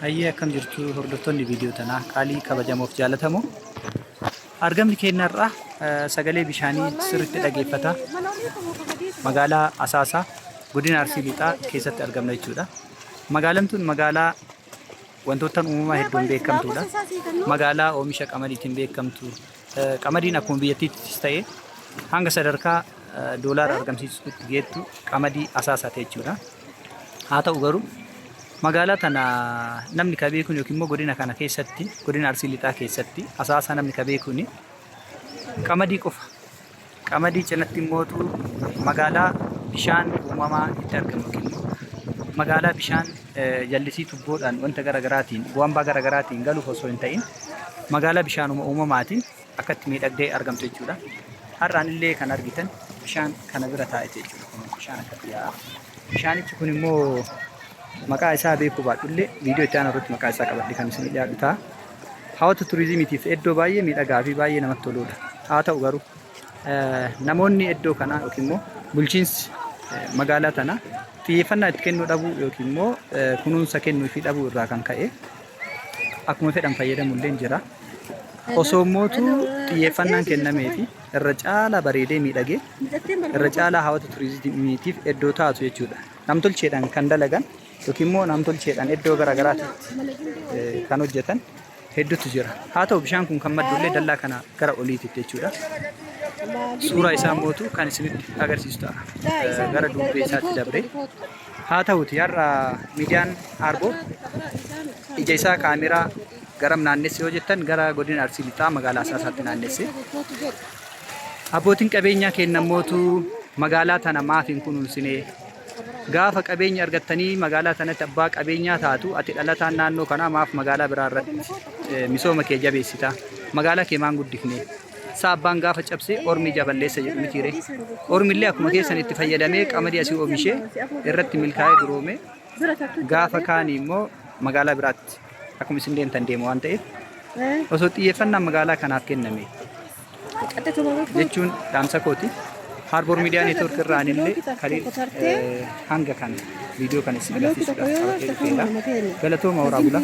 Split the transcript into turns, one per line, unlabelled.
Hayyee akkam jirtu hordoftoonni viidiyoo tanaa qaalii kabajamoof jaalatamu argamni keenyarraa sagalee bishaanii sirriitti dhageeffata magaalaa Asaasaa godina Arsii Lixaa keessatti argamna jechuudha. Magaalaan tun magaalaa wantoota uumamaa hedduun beekamtuudha. Magaalaa oomisha qamadiitiin beekamtu. Qamadiin akkuma biyyattiittis ta'ee hanga sadarkaa doolaara argamsiisutti geettu qamadii Asaasaati jechuudha. Haa ta'u garuu magaalaa tana namni ka beekun yookiin immoo godina kana keessatti godina Arsii Lixaa keessatti Asaasaa namni ka beekun qamadii qofa. Qamadii cinatti immootu magaalaa bishaan uumamaa itti argamu yookiin immoo magaalaa bishaan jallisii tubboodhaan wanta garaagaraatiin bu'ambaa garaagaraatiin galuuf osoo hin ta'in magaalaa bishaan uumamaatiin akkatti miidhagdee argamtu jechuudha. Har'aan illee kan argitan bishaan kana bira taa'ee jechuudha. Bishaan akkatti yaa'a. Bishaanichi kun immoo maqaa isaa beekuu baadhullee viidiyoo itti aanu irratti maqaa isaa qabadhe kan isin dhiyaatu ta'a. Hawwata turizimiitiif iddoo baay'ee miidhagaa fi baay'ee namatti toludha. Haa ta'u garuu namoonni iddoo kanaa yookiin immoo bulchiinsi magaalaa tanaa xiyyeeffannaa itti kennuu dhabuu yookiin immoo kunuunsa kennuu fi dhabuu irraa kan ka'e akkuma fedhan fayyadamu illee jira. Osoo mootu xiyyeeffannaan kennamee fi irra caalaa bareedee miidhagee irra caalaa hawwata turizimiitiif iddoo taatu jechuudha. Namtolcheedhaan kan dalagan yookiin immoo namtolcheedhaan iddoo garaagaraatti kan hojjetan hedduutu jira. Haa ta'u bishaan kun kan maddullee dallaa kana gara oliititti jechuudha. Suuraa isaa mootu kan isinitti agarsiisu ta'a. Gara duubee isaatti dabree. Haa ta'uti har'a miidiyaan Arboo ija isaa kaameraa garam naannessee yoo jettan gara godina Arsii Lixaa magaalaa Asaasaatti naannessee. Abbootiin qabeenyaa kennan mootu magaalaa tana maaf hin kunuunsinee gaafa qabeenya argattanii magaalaa tanatti abbaa qabeenyaa taatu ati dhalataan naannoo kanaa maaf magaalaa biraa irratti misooma kee jabeessita magaalaa kee maan guddifne saabbaan gaafa cabsee ormi jaballeessa jedhu miti ree ormi illee akkuma keessan itti fayyadamee qamadii asii oomishee irratti milkaa'ee duroome gaafa kaanii immoo magaalaa biraatti akkuma isin deemtan deemu waan ta'eef osoo xiyyeeffannaan magaalaa kanaaf kenname jechuun dhaamsa kooti. Harbor Media Network irraan illee hanga kan viidiyoo kan isin agarsiisuudhaaf qabatee dhufeera. Galatooma horaa bulaa.